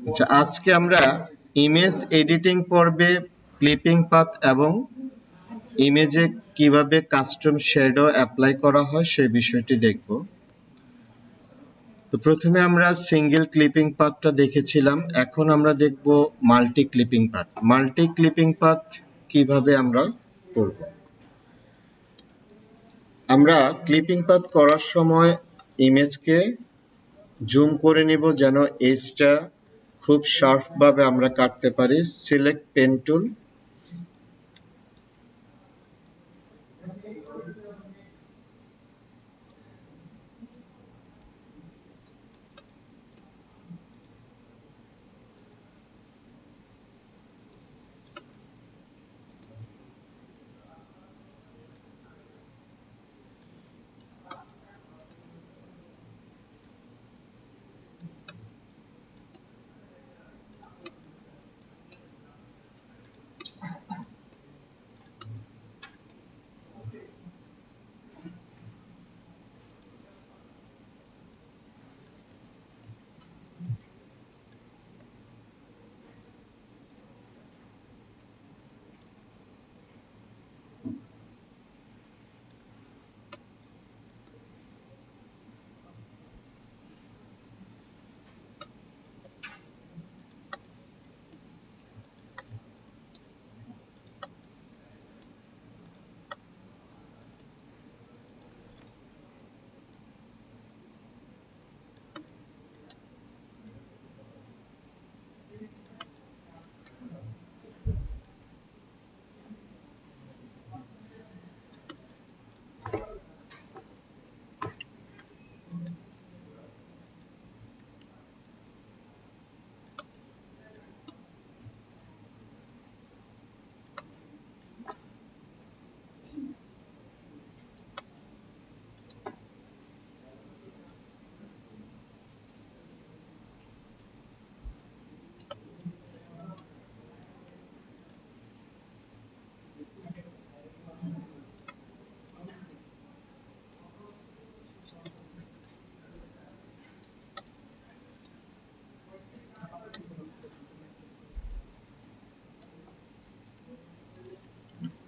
আচ্ছা, আজকে আমরা ইমেজ এডিটিং পর্বে ক্লিপিং পাথ এবং ইমেজে কিভাবে কাস্টম শ্যাডো অ্যাপ্লাই করা হয় সেই বিষয়টি দেখব। তো প্রথমে আমরা সিঙ্গেল ক্লিপিং পাথটা দেখেছিলাম, এখন আমরা দেখব multi clipping path. Multi clipping path কিভাবে আমরা করব। আমরা ক্লিপিং পাথ করার সময় ইমেজকে জুম করে নিব যেন এজটা খুব শার্প ভাবে আমরা কাটতে পারি। সিলেক্ট পেন টুল,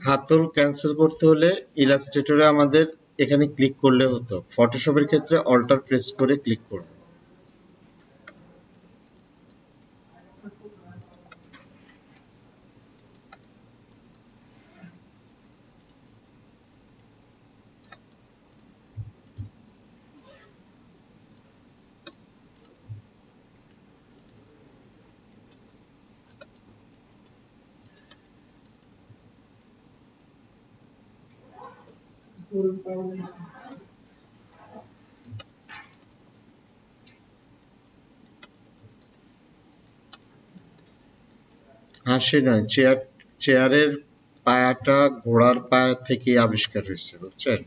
হাতল ক্যান্সেল করতে হলে ইলাস্ট্রেটরে আমাদের এখানে ক্লিক করলে হতো, ফটোশপের ক্ষেত্রে অল্টার প্রেস করে ক্লিক করব। হাসি নয়, চেয়ারের পায়াটা ঘোড়ার পায়া থেকে আবিষ্কার হয়েছে, বুঝছেন?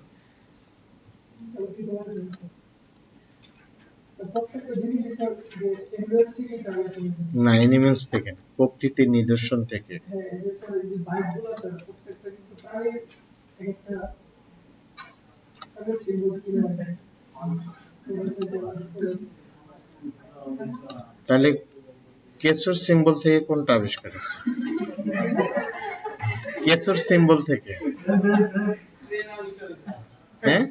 না, এনিমেলস থেকে না, প্রকৃতির নিদর্শন থেকে। তাহলে কেশর সিম্বল থেকে কোনটা আবিষ্কার হয়েছে? কেশর সিম্বল থেকে। হ্যাঁ,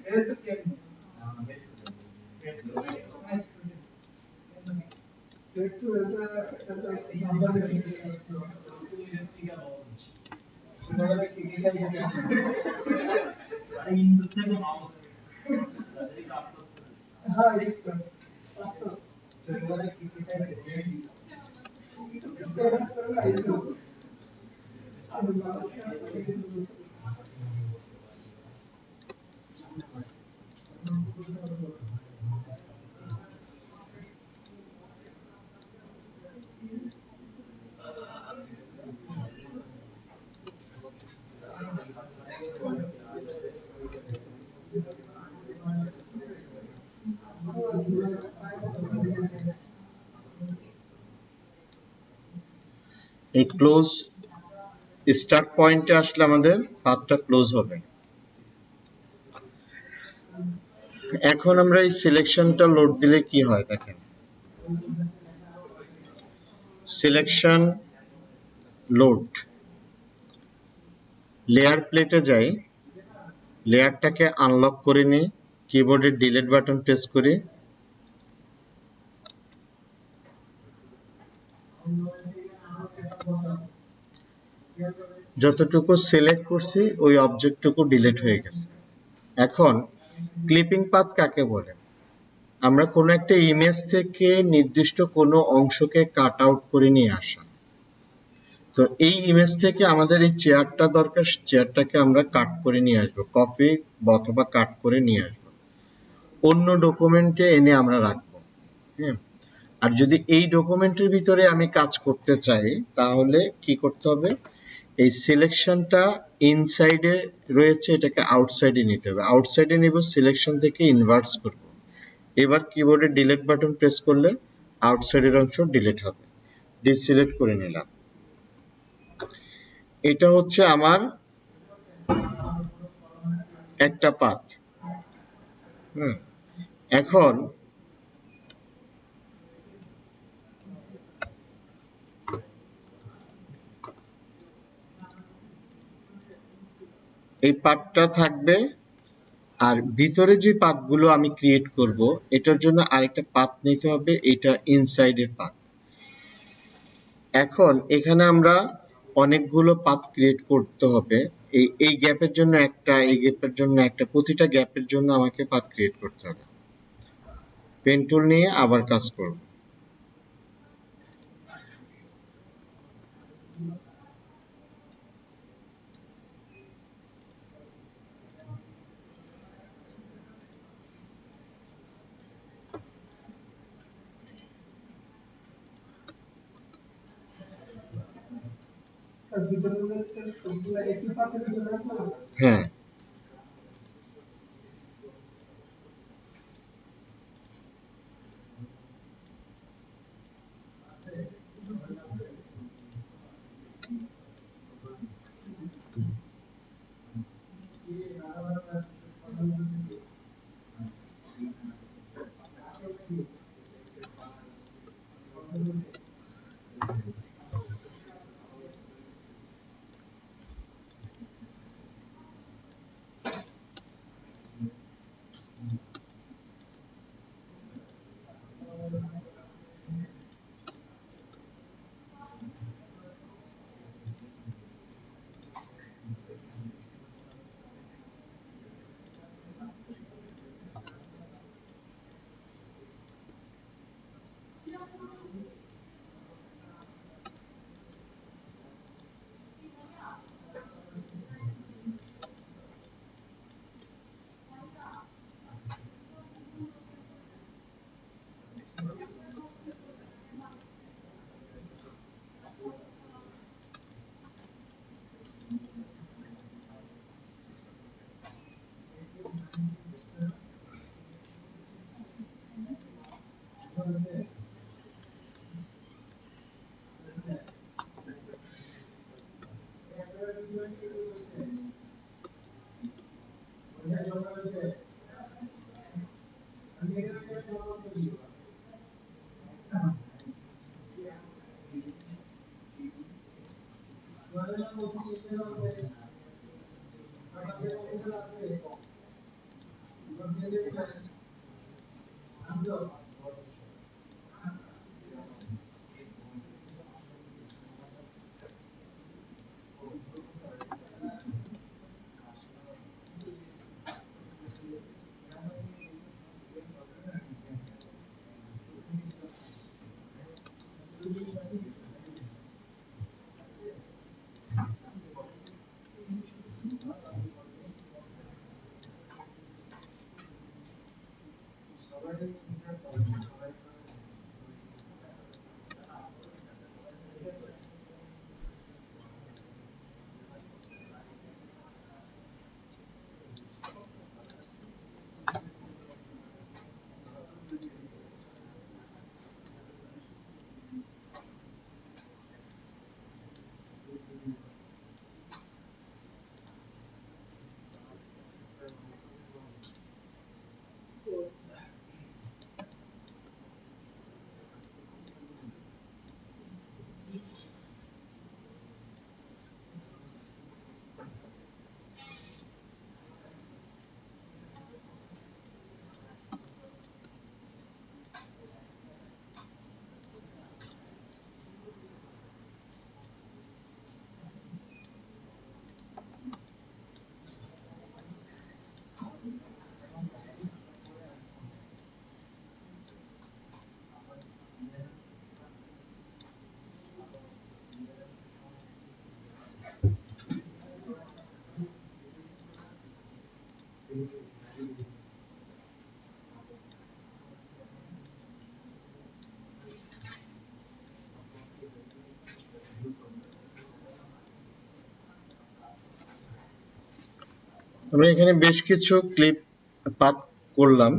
এই ক্লোজ স্টার্ট পয়েন্টে আসলে আমাদের পাথটা ক্লোজ হবে। এখন আমরা এই সিলেকশনটা লোড দিলে কি হয় দেখেন। সিলেকশন লোড, লেয়ার প্লেটে যাই, লেয়ারটাকে আনলক করে নিই, কিবোর্ডের ডিলিট বাটন প্রেস করি, যতটুকু সিলেক্ট করছি ওই অবজেক্টটুকু ডিলিট হয়ে গেছে। এখন ক্লিপিং পাথ কাকে বলে? আমরা কোনো একটা ইমেজ থেকে নির্দিষ্ট কোনো অংশকে কাট আউট করে নিয়ে আসা। তো এই ইমেজ থেকে আমাদের এই চেয়ারটা দরকার, চেয়ারটাকে আমরা কাট করে নিয়ে আসবো, কপি অথবা কাট করে নিয়ে আসবো, অন্য ডকুমেন্টে এনে আমরা রাখবো। হ্যাঁ, আর যদি এই ডকুমেন্টের ভিতরে আমি কাজ করতে চাই তাহলে কি করতে হবে, এই সিলেকশনটা ইনসাইডে রয়েছে, এটাকে আউটসাইডে নিতে হবে, আউটসাইডে নিব, সিলেকশন থেকে ইনভার্স করব। এবার কিবোর্ডে ডিলিট বাটন প্রেস করলে আউটসাইডের অংশ ডিলিট হবে, ডিসিলেক্ট করে নিলাম। এটা হচ্ছে আমার একটা পাথ। এখন এই পাথটা থাকবে, আর ভিতরে যে পাথগুলো আমি ক্রিয়েট করব এটার জন্য আরেকটা পাথ নিতে হবে, এটা ইনসাইডের পাথ। এখন এখানে আমরা অনেকগুলো পাথ ক্রিয়েট করতে হবে, এই গ্যাপের জন্য একটা, এই গ্যাপের জন্য একটা, প্রতিটা গ্যাপের জন্য আমাকে পাথ ক্রিয়েট করতে হবে। পেন টুল নিয়ে আবার কাজ করব। হ্যাঁ, আমরা এখানে বেশ কিছু ক্লিপ পাথ করলাম।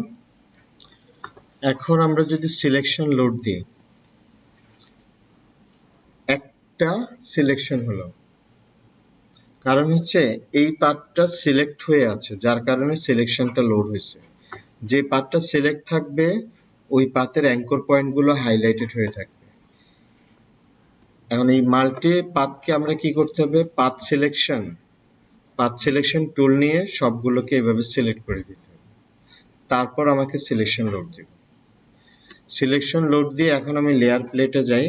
এখন আমরা যদি সিলেকশন লোড দিই, একটা সিলেকশন হলো, কারণ হচ্ছে এই পাথটা সিলেক্ট হয়ে আছে, যার কারণে সিলেকশনটা লোড হয়েছে। যে পাথটা সিলেক্ট থাকবে ওই পাথের অ্যাঙ্কর পয়েন্টগুলো হাইলাইটেড হয়ে থাকবে। এখন এই মাল্টি পাথকে আমরা কি করতে হবে, পাথ সিলেকশন টুল নিয়ে সবগুলোকে এভাবে সিলেক্ট করে দিতে হবে। তারপর আমাকে সিলেকশন লোড দিব। সিলেকশন লোড দিয়ে এখন আমি লেয়ার প্লেটে যাই,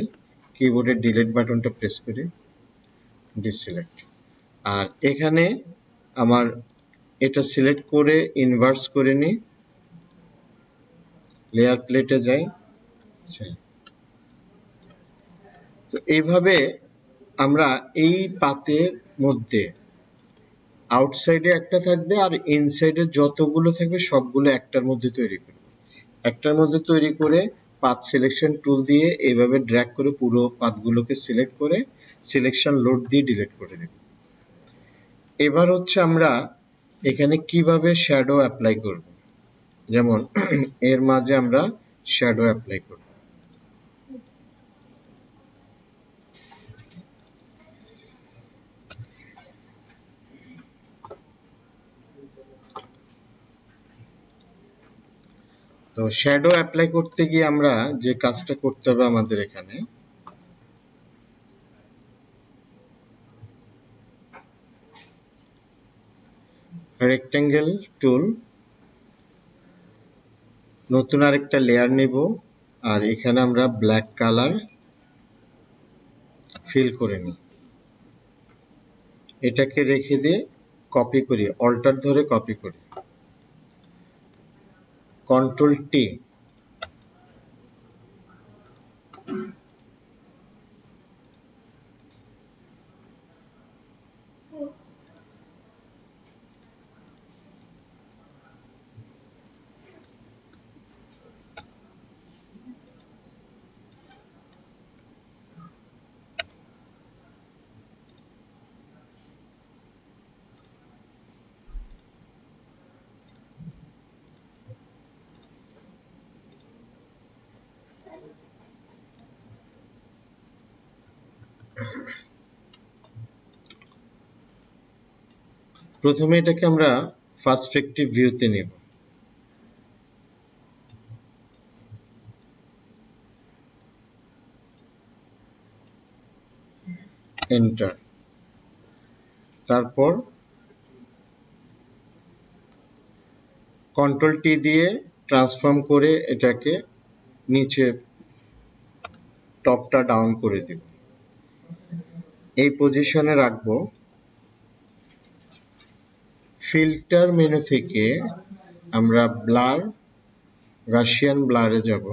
কিবোর্ডের ডিলিট বাটনটা প্রেস করি, ডিসিলেক্ট। আর এখানে আমার এটা সিলেক্ট করে ইনভার্স করে নিই, লেয়ার প্লেটে যাই। তো এইভাবে আমরা এই পাতের মধ্যে আউটসাইডে একটা থাকবে আর ইনসাইডে যতগুলো থাকবে সবগুলো একটার মধ্যে তৈরি করব। একটার মধ্যে তৈরি করে পাথ সিলেকশন টুল দিয়ে এইভাবে ড্র্যাগ করে পুরো পাথগুলোকে সিলেক্ট করে সিলেকশন লোড দিয়ে ডিলিট করে দেব। এবার হচ্ছে আমরা এখানে কিভাবে শ্যাডো অ্যাপ্লাই করব। যেমন এর মাঝে আমরা শ্যাডো অ্যাপ্লাই করব। তো শ্যাডো অ্যাপ্লাই করতে গিয়ে আমরা যে কাজটা করতে হবে আমাদের এখানে, রেক্টেঙ্গেল টুল, নতুন আরেকটা লেয়ার নেব, আর এখানে আমরা ব্ল্যাক কালার ফিল করে নিই। এটাকে রেখে দিয়ে কপি করি, অল্টার ধরে কপি করি, কন্ট্রোল টি। প্রথমে এটাকে আমরা পার্সপেক্টিভ ভিউতে নেব। এন্টার। তারপর কন্ট্রোল টি দিয়ে ট্রান্সফর্ম করে এটাকে নিচে টপটা ডাউন করে দেব, এই পজিশনে রাখবো। ফিল্টার মেনু থেকে আমরা ব্লার, গাসিয়ান ব্লারে যাব।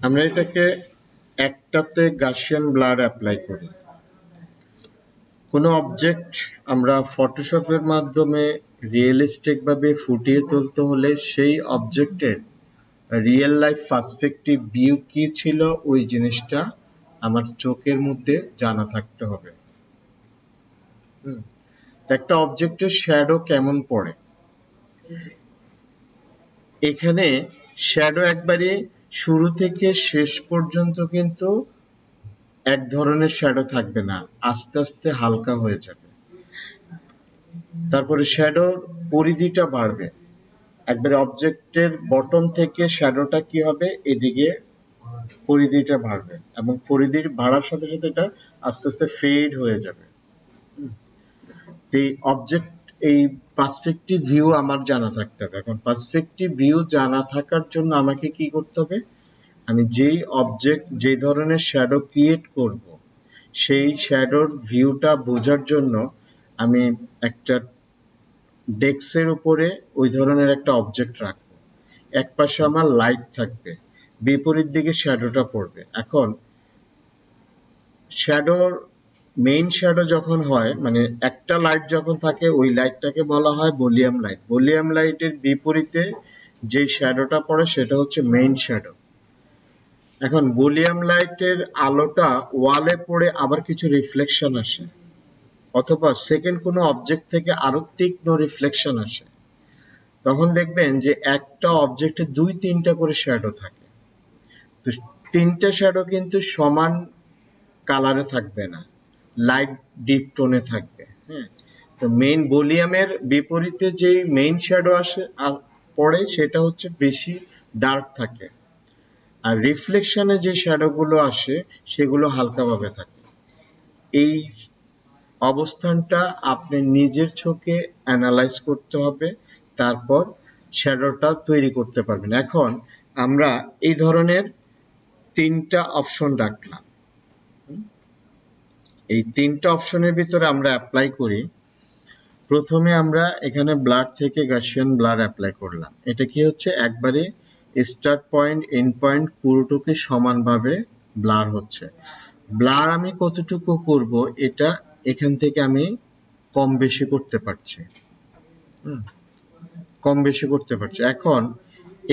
আমরা এটাকে একটাতে গাসিয়ান ব্লার অ্যাপ্লাই করি। কোনো অবজেক্ট আমরা ফটোশপের মাধ্যমে রিয়েলিস্টিক ভাবে ফুটিয়ে তুলতে হলে সেই অবজেক্টের রিয়েল লাইফ পার্সপেক্টিভ ভিউ কি ছিল ওই জিনিসটা আমার চোখের মধ্যে জানা থাকতে হবে। একটা অবজেক্টের শ্যাডো কেমন পড়ে, এখানে শ্যাডো একবারে শুরু থেকে শেষ পর্যন্ত কিন্তু এক ধরনের শ্যাডো থাকবে না, আস্তে আস্তে হালকা হয়ে যাবে। তারপরে শ্যাডোর পরিধিটা বাড়বে, একবারে অবজেক্টের বটম থেকে শ্যাডোটা কি হবে, এদিকে পরিধিটা বাড়বে এবং পরিধির বাড়ার সাথে সাথে এটা আস্তে আস্তে ফেড হয়ে যাবে। এই অবজেক্ট, এই পার্সপেক্টিভ ভিউ আমার জানা থাকতে হবে। এখন পার্সপেক্টিভ ভিউ জানা থাকার জন্য আমাকে কি করতে হবে, আমি যেই অবজেক্ট যে ধরনের শ্যাডো ক্রিয়েট করব সেই শ্যাডোর ভিউটা বোঝার জন্য আমি একটা ডেস্কের উপরে ওই ধরনের একটা অবজেক্ট রাখবো। এক পাশে আমার লাইট থাকবে, বিপরীত দিকে শ্যাডোটা পড়বে। এখন শ্যাডোর মেইন শ্যাডো যখন হয় মানে একটা লাইট যখন থাকে ওই লাইটটাকে বলা হয় ভলিউম লাইট। ভলিউম লাইটের বিপরীতে যে শ্যাডোটা পড়ে সেটা হচ্ছে মেইন শ্যাডো। এখন ভলিউম লাইটের আলোটা ওয়ালে পড়ে আবার কিছু রিফ্লেকশন আসে, অথবা সেকেন্ড কোনো অবজেক্ট থেকে আরো তীক্ষ্ণ রিফ্লেকশন আসে, তখন দেখবেন যে একটা অবজেক্টে 2-3টা করে শ্যাডো থাকে। তো 3টে শ্যাডো কিন্তু সমান কালারে থাকবে না, লাইট ডিপ টোনে থাকবে। হ্যাঁ, তো মেইন ভলিউমের বিপরীতে যে মেইন শ্যাডো আসে পড়ে সেটা হচ্ছে বেশি ডার্ক থাকে, আর রিফ্লেকশনে যে শ্যাডোগুলো আসে সেগুলো হালকাভাবে থাকে। এই অবস্থানটা আপনি নিজের চোখে অ্যানালাইজ করতে হবে, তারপর শ্যাডোটা তৈরি করতে পারবেন। এখন আমরা এই ধরনের 3টা অপশন রাখলাম। এই 3টা অপশনের ভিতরে আমরা অ্যাপ্লাই করি। প্রথমে আমরা এখানে ব্লার থেকে গাউসিয়ান ব্লার অ্যাপ্লাই করলাম। এটা কি হচ্ছে, একবারে স্টার্ট পয়েন্ট এন্ড পয়েন্ট পুরোটুকু সমানভাবে ব্লার হচ্ছে। ব্লার আমি কতটুকু করব এটা এখান থেকে আমি কম বেশি করতে পারছি, কম বেশি করতে পারছি। এখন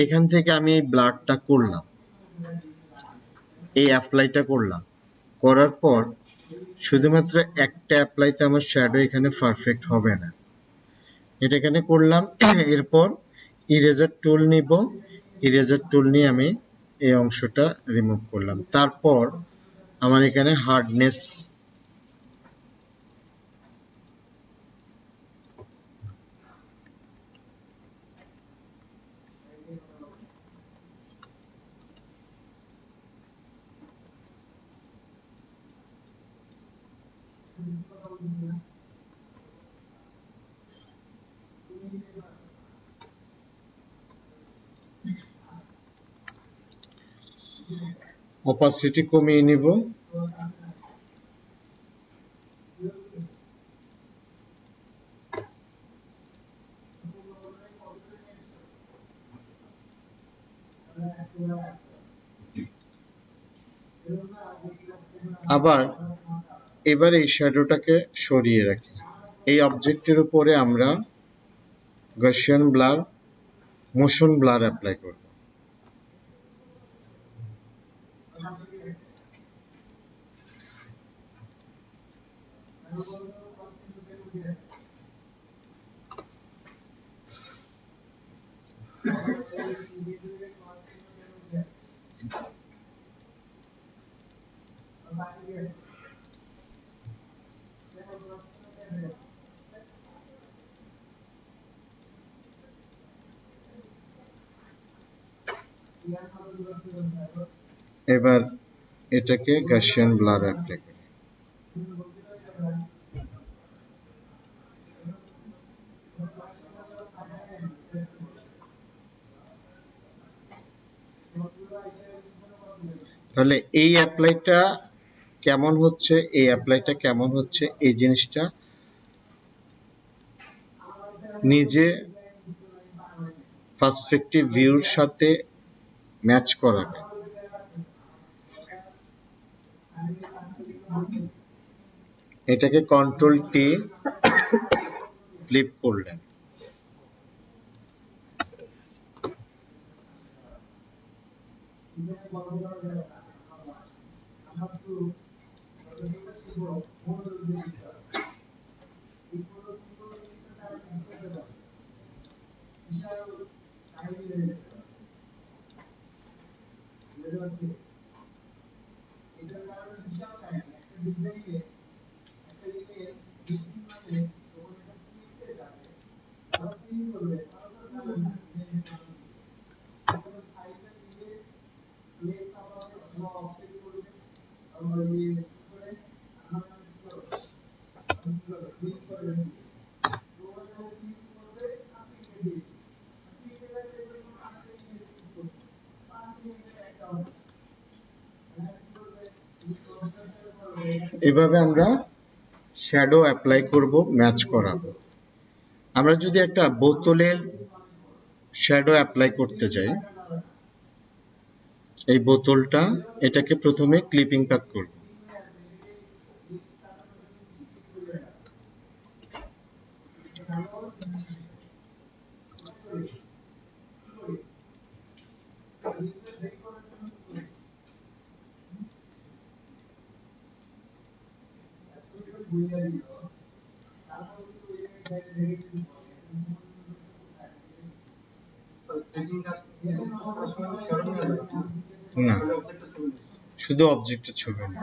এখান থেকে আমি এই ব্লারটা করলাম, এই অ্যাপ্লাইটা করলাম, করার পর শুধুমাত্র একটা অ্যাপ্লাইতে আমার শ্যাডো এখানে পারফেক্ট হবে না। এটা এখানে করলাম, এরপর ইরেজার টুল নিব, ইরেজার টুল নিয়ে আমি এই অংশটা রিমুভ করলাম। তারপর আমার এখানে হার্ডনেস অপাসিটি কমিয়ে নিব। আবার এবার এই শ্যাডোটাকে সরিয়ে রাখি। এই অবজেক্টের উপরে আমরা Gaussian blur, motion blur apply করব। এবার এটাকে গাউসিয়ান ব্লার অ্যাপ্লাই করি। তাহলে এই অ্যাপ্লাইটা কেমন হচ্ছে, এই অ্যাপ্লাইটা কেমন হচ্ছে, এই জিনিসটা নিজে পার্সপেক্টিভ ভিউর সাথে ম্যাচ করাবে। এটাকে কন্ট্রোল টি ফ্লিপ করলেন, এভাবে আমরা শ্যাডো অ্যাপ্লাই করব, ম্যাচ করাবো। আমরা যদি একটা বোতলের শ্যাডো অ্যাপ্লাই করতে যাই, এই বোতলটা, এটাকে প্রথমে ক্লিপিং পাথ করব। না, শুধু অবজেক্টের ছবি না।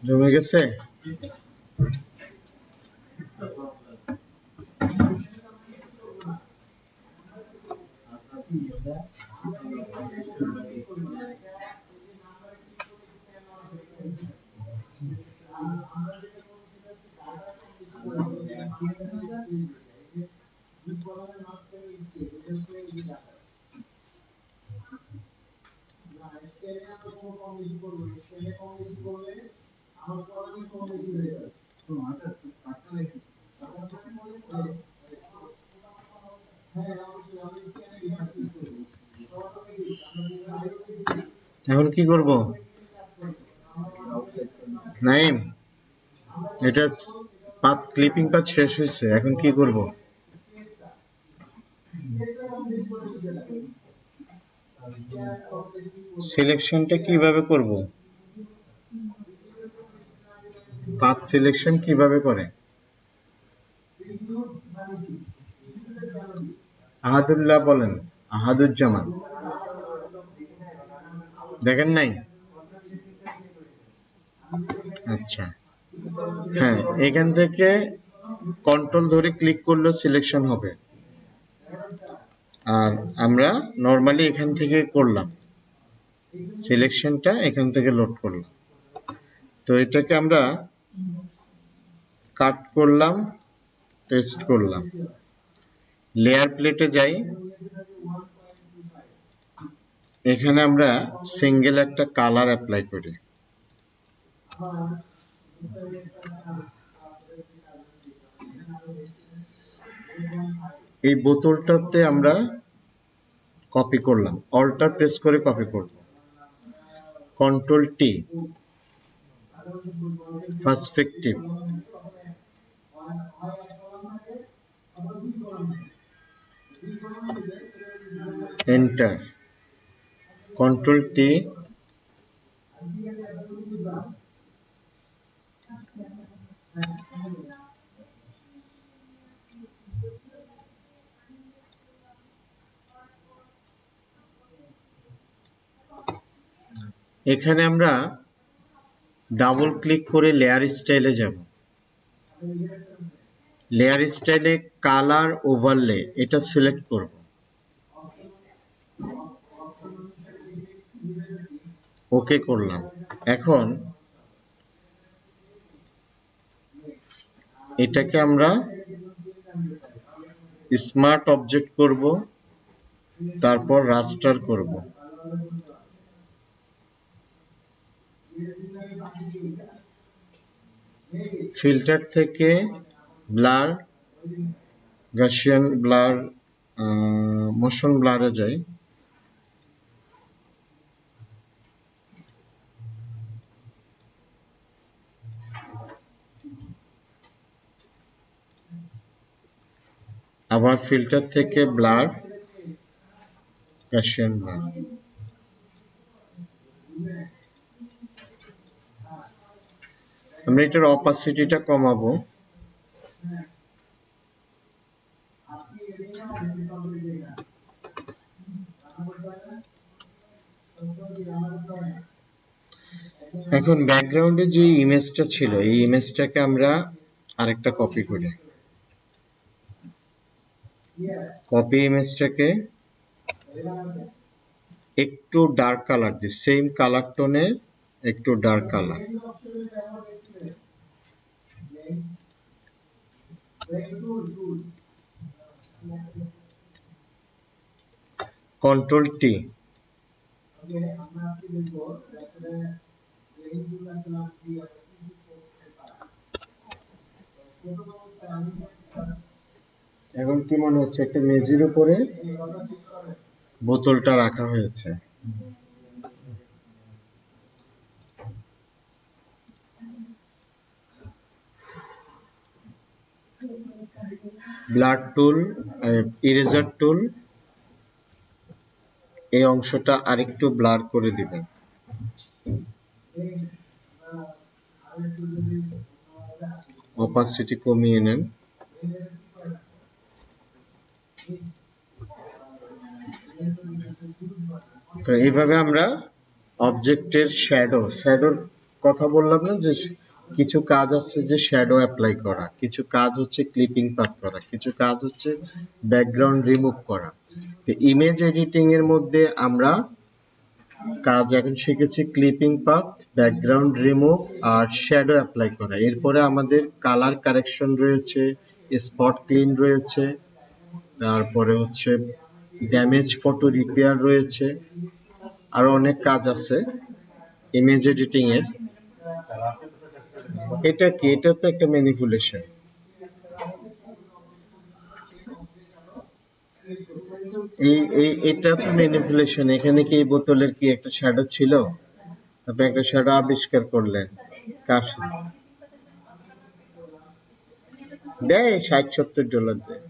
জমে গেছে? এখন কি করব? নাইম, এটা পাত ক্লিপিং পাত শেষ হয়েছে, এখন কি করব? সিলেকশনটা কিভাবে করব? পাথ সিলেকশন কিভাবে করে? আহাদুল্লাহ বলেন, আহাদুজ্জামান দেখেন নাই? আচ্ছা, হ্যাঁ, এখান থেকে কন্ট্রোল ধরে ক্লিক করলে সিলেকশন হবে। আর আমরা নরমালি এখান থেকে করলাম সিলেকশনটা, এখান থেকে লোড করলাম। তো এটাকে আমরা কাট করলাম, পেস্ট করলাম, লেয়ার প্লেটে যাই, এখানে আমরা সিঙ্গেল একটা কালার অ্যাপ্লাই করি। এই বোতলটাতে আমরা কপি করলাম, অল্টার প্রেস করে কপি করব, control T, perspective, enter, control T, এখানে আমরা ডাবল ক্লিক করে লেয়ার স্টাইলে যাব। লেয়ার স্টাইলে কালার ওভারলে এটা সিলেক্ট করব, ওকে করলাম। এখন এটাকে আমরা স্মার্ট অবজেক্ট করব, তারপর রাস্টার করব। ফিল্টার থেকে ব্লার, গাউসিয়ান ব্লার, মোশন ব্লারে যাই। আবার ফিল্টার থেকে ব্লার, গাউসিয়ান ব্লার। আমরা এটার অপাসিটিটা কমাবো। এখন ব্যাকগ্রাউন্ডে যে ইমেজটা ছিল এই ইমেজটাকে আমরা আরেকটা কপি করি। কপি ইমেজটাকে একটু ডার্ক কালার দিই, সেম কালার টোনের একটু ডার্ক কালার। Control T. এখন কি মনে হচ্ছে একটা মেঝের উপরে বোতলটা রাখা হয়েছে। ব্লাড টুল, ইরেজার টুল, এই অংশটা আরেকটু ব্লার করে দিবেন। অপাসিটি কমিয়ে নেন। তো এইভাবে আমরা অবজেক্টের শ্যাডোর কথা বললাম না, যে কিছু কাজ আছে যে শ্যাডো অ্যাপ্লাই করা, কিছু কাজ হচ্ছে ক্লিপিং পাথ করা, কিছু কাজ হচ্ছে ব্যাকগ্রাউন্ড রিমুভ করা। তো ইমেজ এডিটিং এর মধ্যে আমরা কাজ এখন শিখেছি ক্লিপিং পাথ, ব্যাকগ্রাউন্ড রিমুভ আর শ্যাডো অ্যাপ্লাই করা। এরপরে আমাদের কালার কারেকশন রয়েছে, স্পট ক্লিন রয়েছে, তারপরে হচ্ছে ড্যামেজ ফটো রিপেয়ার রয়েছে, আরো অনেক কাজ আছে ইমেজ এডিটিং এর। এটা কি? এটা তো একটা ম্যানিপুলেশন। এটা তো ম্যানিপুলেশন। এখানে কি এই বোতলের কি একটা শ্যাডো ছিল? আপনি একটা শ্যাডো আবিষ্কার করলেন, কার দেয় $60-70 দেয়।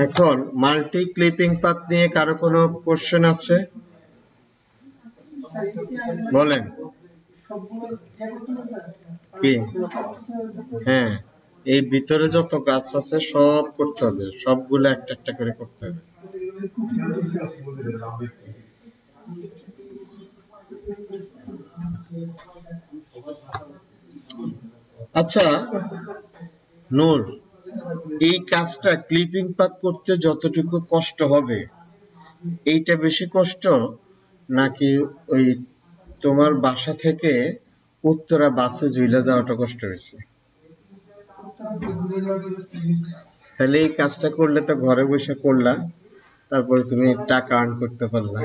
এখন মাল্টি ক্লিপিং পাথ নিয়ে কারো কোনো কোশ্চেন আছে? বলেন। কি? হ্যাঁ, এই ভিতরে যত গাছ আছে সব করতে হবে, সবগুলো একটা একটা করে করতে হবে। আচ্ছা নূর, এই কাজটা ক্লিপিং পাথ করতে যতটুকু কষ্ট হবে এইটা বেশি কষ্ট, নাকি ওই তোমার বাসা থেকে উত্তরা বাসে ঝুলে যাওয়াটা কষ্ট বেশি? তাহলে এই কাজটা করলে তো ঘরে বসে করলা, তারপরে তুমি টাকা আর্ন করতে পারলা।